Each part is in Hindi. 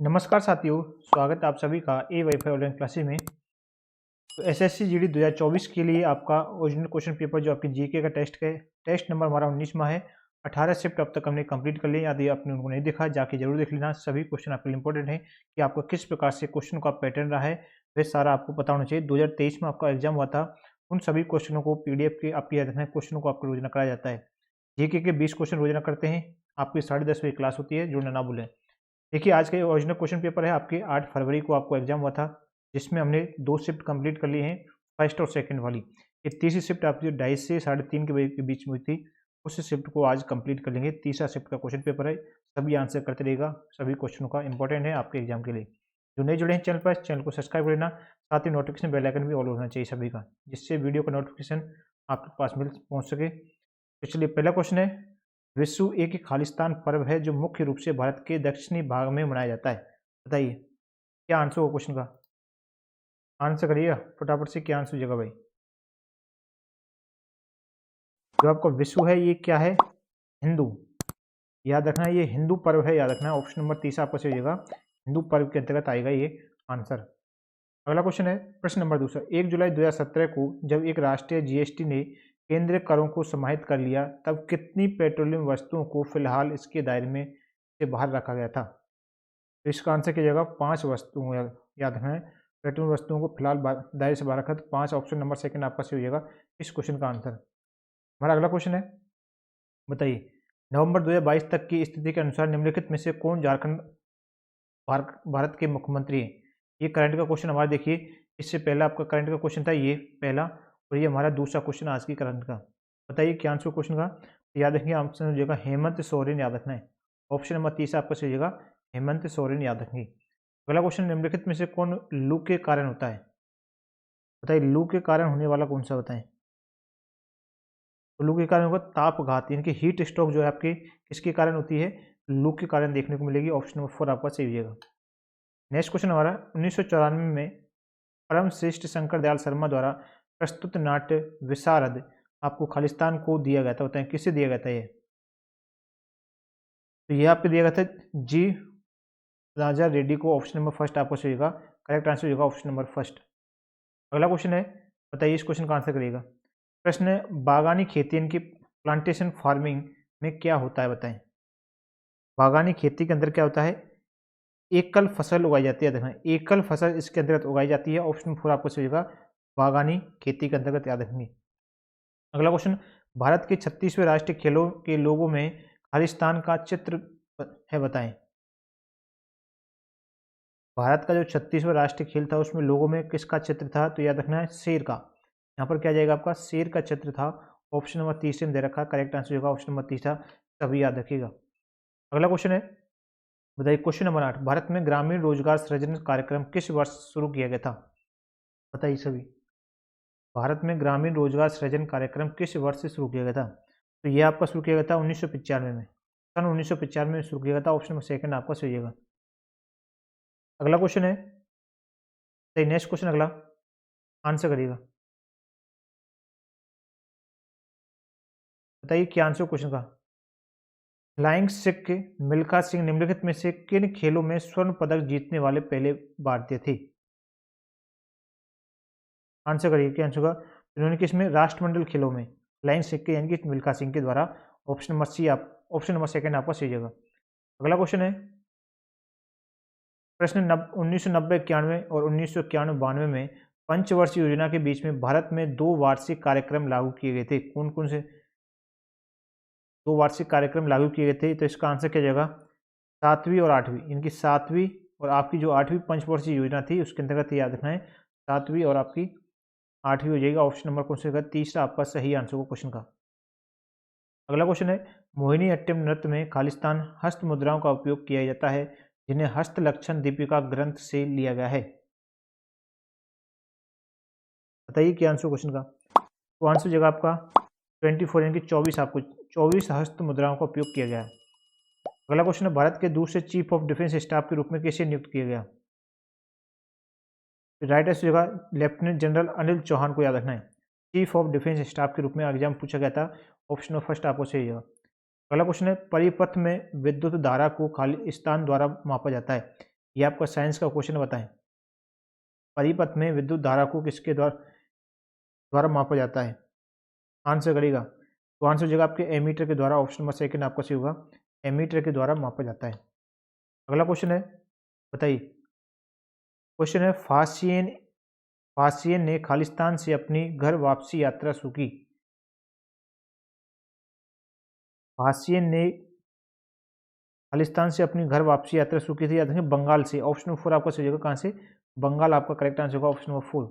नमस्कार साथियों, स्वागत है आप सभी का ए वाईफाई ऑनलाइन क्लासेस में। तो एसएससी जीडी 2024 के लिए आपका ओरिजिनल क्वेश्चन पेपर जो आपकी जीके का टेस्ट नंबर हमारा 19वां है। 18 शिफ्ट अब तक हमने कंप्लीट कर लिया। यदि आपने उनको नहीं देखा जाके जरूर देख लेना। सभी क्वेश्चन आपके लिए इंपॉर्टेंट है कि आपका किस प्रकार से क्वेश्चन का पैटर्न रहा है, वह सारा आपको पता होना चाहिए। 2023 में आपका एग्जाम हुआ था, उन सभी क्वेश्चनों को पीडीएफ के आपकी याद रखना, क्वेश्चनों को आपको रोजाना कराया जाता है। जीके के 20 क्वेश्चन रोजाना करते हैं। आपकी 10:30 बजे क्लास होती है, जुड़ना ना भूलें। देखिए, आज का ये ओरिजिनल क्वेश्चन पेपर है। आपके 8 फरवरी को आपको एग्जाम हुआ था, जिसमें हमने 2 शिफ्ट कंप्लीट कर लिए हैं, फर्स्ट और सेकंड वाली। ये तीसरी शिफ्ट आपकी 2:30 से 3:30 के बजे के बीच में हुई थी, उस शिफ्ट को आज कंप्लीट कर लेंगे। तीसरा शिफ्ट का क्वेश्चन पेपर है, सभी आंसर करते रहेगा। सभी क्वेश्चनों का इंपॉर्टेंट है आपके एग्जाम के लिए। जो नए जुड़े हैं चैनल पर, चैनल को सब्सक्राइब कर लेना। साथ ही नोटिफिकेशन बेल आइकन भी ऑल होना चाहिए सभी का, जिससे वीडियो का नोटिफिकेशन आपके पास पहुंच सके। तो चलिए, पहला क्वेश्चन है, विश्व एक खालिस्तान पर्व है जो मुख्य रूप से भारत के दक्षिणी भाग में मनाया जाता है। बताइए क्या आंसर होगा क्वेश्चन का। आंसर करिएगा फटाफट से, क्या आंसर हो जाएगा भाई। जो आपका विश्व है ये क्या है, हिंदू। याद रखना ये हिंदू पर्व है, याद रखना। ऑप्शन नंबर तीसरा आपका सही हो जाएगा, हिंदू पर्व के अंतर्गत आएगा ये आंसर। अगला क्वेश्चन है, प्रश्न नंबर दूसरा, 1 जुलाई 2017 को जब एक राष्ट्रीय जीएसटी ने केंद्रीय करों को समाहित कर लिया, तब कितनी पेट्रोलियम वस्तुओं को फिलहाल इसके दायरे में से बाहर रखा गया था। तो इसका आंसर क्या जाएगा, 5 वस्तुओं। याद रखना है, पेट्रोलियम वस्तुओं को फिलहाल दायरे से बाहर रखा, तो 5 ऑप्शन नंबर सेकंड आपका सही हो जाएगा इस क्वेश्चन का आंसर। हमारा अगला क्वेश्चन है, बताइए नवंबर 2022 तक की स्थिति के अनुसार निम्नलिखित में से कौन झारखंड भारत के मुख्यमंत्री हैं। ये करंट का क्वेश्चन हमारा देखिए, इससे पहला आपका करंट का क्वेश्चन था ये पहला, और ये हमारा दूसरा क्वेश्चन आज की करंट का। बताइए क्या आंसर क्वेश्चन का। तो याद रखिए आंसर हो जाएगा हेमंत सोरेन, याद रखना है। ऑप्शन नंबर तीसरा आपका सही हो जाएगा हेमंत सोरेन, याद रखेंगे। अगला क्वेश्चन, निम्नलिखित में से कौन लू के कारण होता है। बताइए लू के कारण होने वाला कौन सा बताएं। तो लू के कारण होगा तापघात, यानी कि हीट स्ट्रोक जो है आपकी किसके कारण होती है, लू के कारण देखने को मिलेगी। ऑप्शन नंबर 4 आपका सही हो जाएगा। नेक्स्ट क्वेश्चन हमारा, 1994 में परम श्रेष्ठ शंकर दयाल शर्मा द्वारा प्रस्तुत नाट्य विशारद आपको खालिस्तान को दिया गया था। बताएं किसे दिया गया था ये। तो ये आपको दिया गया था जी राजा रेड्डी को। ऑप्शन नंबर फर्स्ट आपको सही होगा, करेक्ट आंसर होगा ऑप्शन नंबर फर्स्ट। अगला क्वेश्चन है, बताइए इस क्वेश्चन का आंसर करिएगा। प्रश्न है, बागानी खेती यानी कि प्लांटेशन फार्मिंग में क्या होता है बताएं। बागानी खेती के अंदर क्या होता है, एकल फसल उगाई जाती है। देखना एकल फसल इसके अंतर्गत उगाई जाती है। ऑप्शन 4 आपको सही होगा, बागानी खेती के अंतर्गत, याद रखेंगे। अगला क्वेश्चन, भारत के 36वें राष्ट्रीय खेलों के लोगों में खालिस्तान का चित्र है बताएं। भारत का जो 36वां राष्ट्रीय खेल था उसमें लोगों में किसका चित्र था, तो याद रखना है शेर का। यहाँ पर क्या जाएगा आपका, शेर का चित्र था। ऑप्शन नंबर तीसरे में दे रखा, करेक्ट आंसर होगा ऑप्शन नंबर तीसरा, सभी याद रखिएगा। अगला क्वेश्चन है, बताइए क्वेश्चन नंबर 8, भारत में ग्रामीण रोजगार सृजन कार्यक्रम किस वर्ष शुरू किया गया था। बताइए सभी, भारत में ग्रामीण रोजगार सृजन कार्यक्रम किस वर्ष से शुरू किया गया था। तो ये आपका शुरू किया गया था 1995 में, सन 1995 में शुरू किया गया था। ऑप्शन नंबर सेकंड आपका सही होगा। अगला क्वेश्चन है, सही नेक्स्ट क्वेश्चन अगला आंसर करिएगा। बताइए क्या आंसर क्वेश्चन का। फ्लाइंग सिख मिल्खा सिंह निम्नलिखित में से किन खेलों में स्वर्ण पदक जीतने वाले पहले भारतीय थे। आंसर करिए क्या आंसर होगा। इन्होंने किसमें, राष्ट्रमंडल खेलों में फ्लाइंग सिख के यानी कि मिल्खा सिंह के द्वारा। ऑप्शन नंबर सी आप, ऑप्शन नंबर सेकंड आपका सही जगह। अगला क्वेश्चन है, प्रश्न 1990-91 और 1991-92 में पंचवर्षीय योजना के बीच में भारत में 2 वार्षिक कार्यक्रम लागू किए गए थे। कौन कौन से 2 वार्षिक कार्यक्रम लागू किए गए थे। तो इसका आंसर क्या जाएगा, 7वीं और 8वीं, इनकी 7वीं और आपकी जो 8वीं पंचवर्षीय योजना थी उसके अंतर्गत याद रखना है, 7वीं और आपकी 8वीं हो जाएगा। ऑप्शन नंबर कौन सा होगा, तीसरा आपका सही आंसर होगा क्वेश्चन का। अगला क्वेश्चन है, मोहिनी अट्टम नृत्य में खालिस्तान हस्त मुद्राओं का उपयोग किया जाता है, जिन्हें हस्त लक्षण दीपिका ग्रंथ से लिया गया है। बताइए क्या आंसर क्वेश्चन का। तो आंसर जगह आपका 24 यानी कि 24, आपको 24 हस्त मुद्राओं का उपयोग किया गया है। अगला क्वेश्चन है, भारत के दूसरे चीफ ऑफ डिफेंस स्टाफ के रूप में किसे नियुक्त किया गया। राइट आंसर जगह लेफ्टिनेंट जनरल अनिल चौहान को याद रखना है, चीफ ऑफ डिफेंस स्टाफ के रूप में एग्जाम पूछा गया था। ऑप्शन फर्स्ट आपको सही है। अगला क्वेश्चन है, परिपथ में विद्युत धारा को खालिस्तान द्वारा मापा जाता है, ये आपका साइंस का क्वेश्चन बताएं। परिपथ में विद्युत धारा को किसके द्वारा मापा जाता है? आंसर करेगा तो आंसर हो जाएगा आपके एमीटर के द्वारा। ऑप्शन नंबर सेकंड आपका सही होगा, एमीटर के द्वारा मापा जाता है। अगला क्वेश्चन है, बताइए। क्वेश्चन है, फासियन ने खालिस्तान से अपनी घर वापसी यात्रा शुरू की। फासियन ने खालिस्तान से अपनी घर वापसी यात्रा शुरू की थी, याद रखें बंगाल से। ऑप्शन नंबर 4 आपका सही होगा, कहाँ से? बंगाल आपका करेक्ट आंसर होगा, ऑप्शन नंबर 4।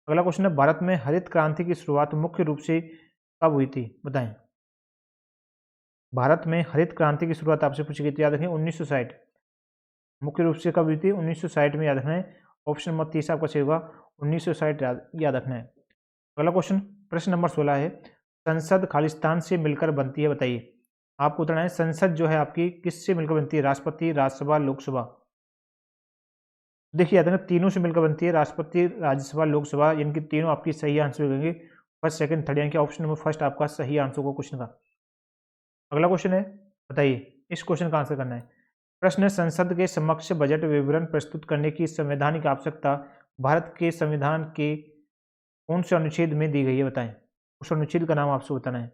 अगला क्वेश्चन है, भारत में हरित क्रांति की शुरुआत मुख्य रूप से कब हुई थी? बताएं। भारत में हरित क्रांति की शुरुआत आपसे पूछी गई थी, याद रखें 1960। मुख्य रूप से कब हुई थी? 1960 में, याद रखना है। ऑप्शन नंबर 30 आपका सही होगा, 1960 याद रखना है। अगला क्वेश्चन, प्रश्न नंबर 16 है, संसद खालिस्तान से मिलकर बनती है, बताइए। आपको बताना है संसद जो है आपकी किससे मिलकर बनती है? राष्ट्रपति, राज्यसभा, लोकसभा। देखिए याद रखना, तीनों से मिलकर बनती है, राष्ट्रपति, राज्यसभा, लोकसभा। इनकी तीनों आपकी सही आंसर होंगे, फर्स्ट सेकंड थर्ड, यानी कि ऑप्शन नंबर फर्स्ट आपका सही आंसर होगा क्वेश्चन का। अगला क्वेश्चन है, बताइए, इस क्वेश्चन का आंसर करना है। प्रश्न है, संसद के समक्ष बजट विवरण प्रस्तुत करने की संवैधानिक आवश्यकता भारत के संविधान के कौन से अनुच्छेद में दी गई है? बताएं। उस अनुच्छेद का नाम आपसे बताना है।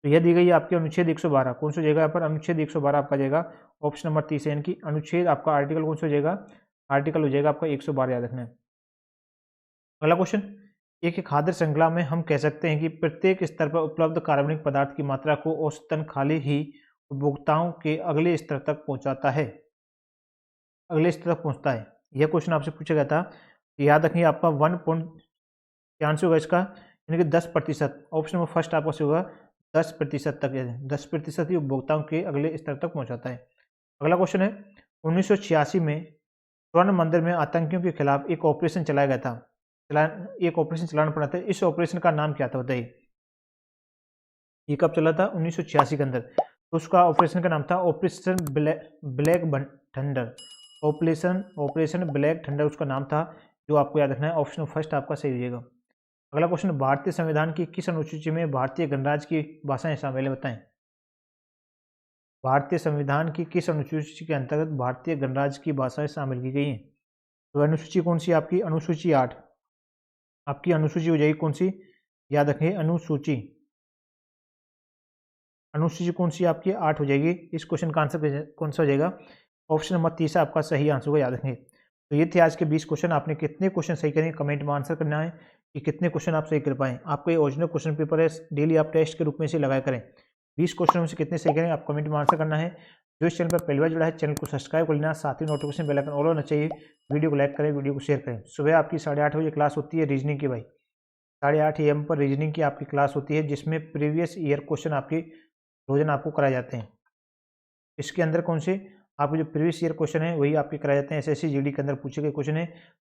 तो यह दी गई है आपके अनुच्छेद 112। कौन सा हो जाएगा यहाँ पर? अनुच्छेद 112 आपका जाएगा, ऑप्शन नंबर 30 है, यानी कि अनुच्छेद आपका आर्टिकल कौन सा हो जाएगा? आर्टिकल हो जाएगा आपका 112, याद रखना है। अगला क्वेश्चन, एक खाद्य श्रृंखला में हम कह सकते हैं कि प्रत्येक स्तर पर उपलब्ध कार्बनिक पदार्थ की मात्रा को औसतन खाली ही उपभोक्ताओं के अगले स्तर तक पहुंचाता है, अगले स्तर तक पहुंचता है। यह क्वेश्चन आपसे पूछा गया था, याद रखिए आपका 1 पॉइंट क्या आंसर होगा इसका? यानी कि 10%। ऑप्शन नंबर फर्स्ट आपका सही होगा, 10% तक, 10% ही उपभोक्ताओं के अगले स्तर तक पहुंचाता है। अगला क्वेश्चन है, 1986 में स्वर्ण मंदिर में आतंकियों के खिलाफ एक ऑपरेशन चलाया गया था, एक ऑपरेशन चलाना पड़ा था। इस ऑपरेशन का नाम क्या था, बताइए। ये कब चला था? 1986 के अंदर। तो उसका ऑपरेशन का नाम था operation black thunder. Operation black thunder उसका नाम था, जो आपको याद रखना है। ऑप्शन फर्स्ट आपका सही हो जाएगा। अगला क्वेश्चन, भारतीय संविधान की किस अनुसूची में भारतीय गणराज्य की भाषाएं शामिल है? बताएं। भारतीय संविधान की किस अनुसूची के अंतर्गत भारतीय गणराज्य की भाषाएं शामिल की गई हैं? तो अनुसूची कौन सी आपकी? अनुसूची 8 आपकी अनुसूची हो जाएगी, कौन सी? याद रखें, अनुसूची कौन सी आपकी? 8 हो जाएगी। इस क्वेश्चन का आंसर कौन सा हो जाएगा? ऑप्शन नंबर 30 आपका सही आंसर होगा, याद रखें। तो ये थे आज के 20 क्वेश्चन। आपने कितने क्वेश्चन सही करें, कमेंट में आंसर करना है कि कितने क्वेश्चन आप सही कर पाए। आपका ये ओरिजिनल क्वेश्चन पेपर है, डेली आप टेस्ट के रूप में इसे लगाया करें। 20 क्वेश्चन में से कितने सही करें, आप कमेंट में आंसर करना है। जो इस चैनल पर पहली बार जुड़ा है, चैनल को सब्सक्राइब कर लेना, साथ ही नोटिफिकेशन बेल आइकन ऑल होना चाहिए। वीडियो को लाइक करें, वीडियो को शेयर करें। सुबह आपकी 8:30 बजे क्लास होती है रीजनिंग की, भाई 8:30 AM पर रीजनिंग की आपकी क्लास होती है, जिसमें प्रीवियस ईयर क्वेश्चन आपकी रोजाना आपको कराए जाते हैं। इसके अंदर कौन से आपके जो प्रीवियस ईयर क्वेश्चन है वही आपके कराए जाते हैं। SSC GD के अंदर पूछे गए क्वेश्चन है।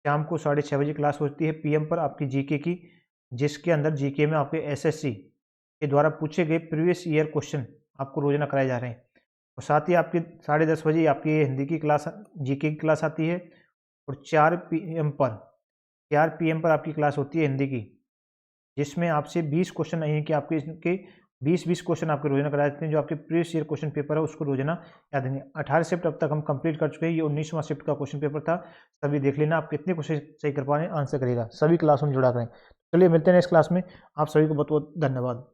शाम को 6:30 बजे क्लास होती है PM पर आपकी GK की, जिसके अंदर GK में आपके SSC के द्वारा पूछे गए प्रीवियस ईयर क्वेश्चन आपको रोजाना कराए जा रहे हैं। और साथ ही आपकी 10:30 बजे आपकी हिंदी की क्लास, GK की क्लास आती है। और 4 PM पर आपकी क्लास होती है हिंदी की, जिसमें आपसे 20 क्वेश्चन नहीं है कि आपके इसके 20 क्वेश्चन आपके रोजाना कराए जाते हैं। जो आपके प्रीवियस ईयर क्वेश्चन पेपर है उसको रोजाना याद रखेंगे। 18 शिफ्ट अब तक हम कंप्लीट कर चुके हैं। ये 19वां शिफ्ट का क्वेश्चन पेपर था। सभी देख लेना आप कितने क्वेश्चन सही कर पा रहे हैं, आंसर करेगा। सभी क्लासों में जुड़ा करें। चलिए मिलते हैं नेक्स्ट क्लास में। आप सभी को बहुत बहुत धन्यवाद।